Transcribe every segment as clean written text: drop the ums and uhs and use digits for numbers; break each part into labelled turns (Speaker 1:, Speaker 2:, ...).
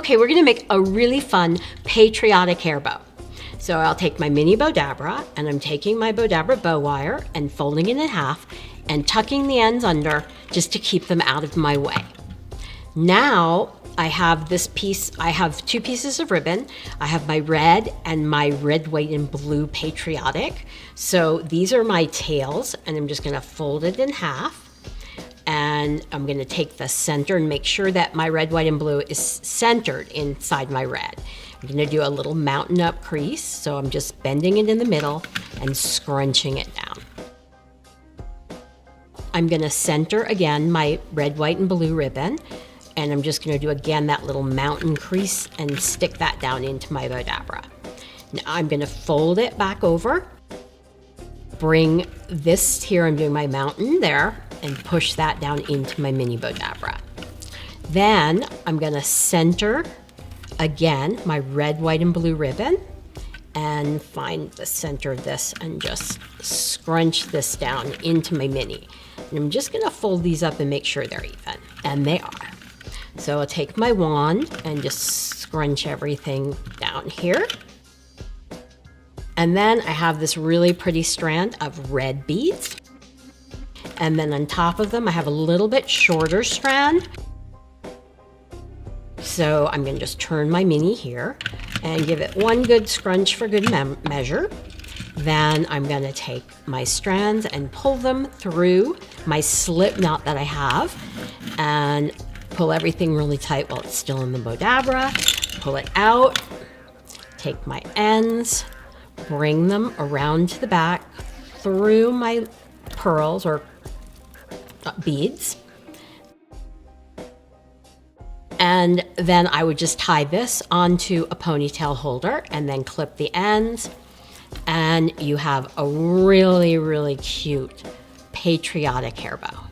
Speaker 1: Okay, we're gonna make a really fun patriotic hair bow. So I'll take my Mini Bowdabra, and I'm taking my Bowdabra Bow Wire and folding it in half and tucking the ends under just to keep them out of my way. Now I have this piece, I have two pieces of ribbon. I have my red and my red, white, and blue Patriotic. So these are my tails, and I'm just gonna fold it in half. And I'm gonna take the center and make sure that my red, white, and blue is centered inside my red. I'm gonna do a little mountain up crease, so I'm just bending it in the middle and scrunching it down. I'm gonna center again my red, white, and blue ribbon, and I'm just gonna do again that little mountain crease and stick that down into my Bowdabra. Now I'm gonna fold it back over, bring this here, I'm doing my mountain there, and push that down into my Mini Bowdabra. Then I'm gonna center again my red, white, and blue ribbon and find the center of this and just scrunch this down into my Mini. And I'm just gonna fold these up and make sure they're even, and they are. So I'll take my wand and just scrunch everything down here. And then I have this really pretty strand of red beads. And then on top of them, I have a little bit shorter strand. So I'm gonna just turn my Mini here and give it one good scrunch for good measure. Then I'm gonna take my strands and pull them through my slip knot that I have and pull everything really tight while it's still in the Bowdabra. Pull it out, take my ends, bring them around to the back through my pearls or beads. And then I would just tie this onto a ponytail holder and then clip the ends. And you have a really, really cute patriotic hair bow.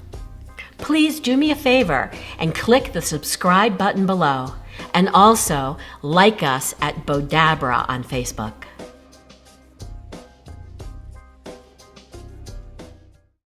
Speaker 1: Please do me a favor and click the subscribe button below. And also like us at Bowdabra on Facebook.